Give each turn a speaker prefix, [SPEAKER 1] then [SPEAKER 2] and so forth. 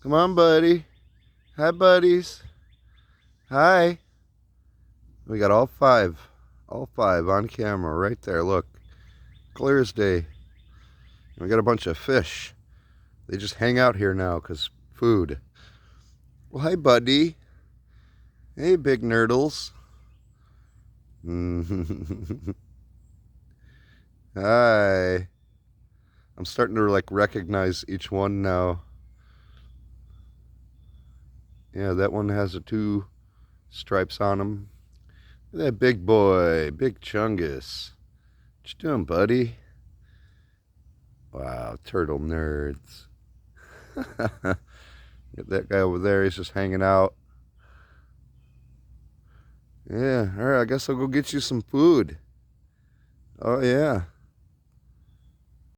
[SPEAKER 1] Come on, buddy. Hi, buddies. Hi. We got all five. All five on camera right there. Look. Clear as day. We got a bunch of fish. They just hang out here now because food. Well, hi, buddy. Hey, big nerdles. Hi. I'm starting to like recognize each one now. Yeah, that one has the two stripes on him. Look at that big boy, big Chungus. What you doing, buddy? Wow, turtle nerds. Get that guy over there, he's just hanging out. Yeah, alright, I guess I'll go get you some food. Oh, yeah.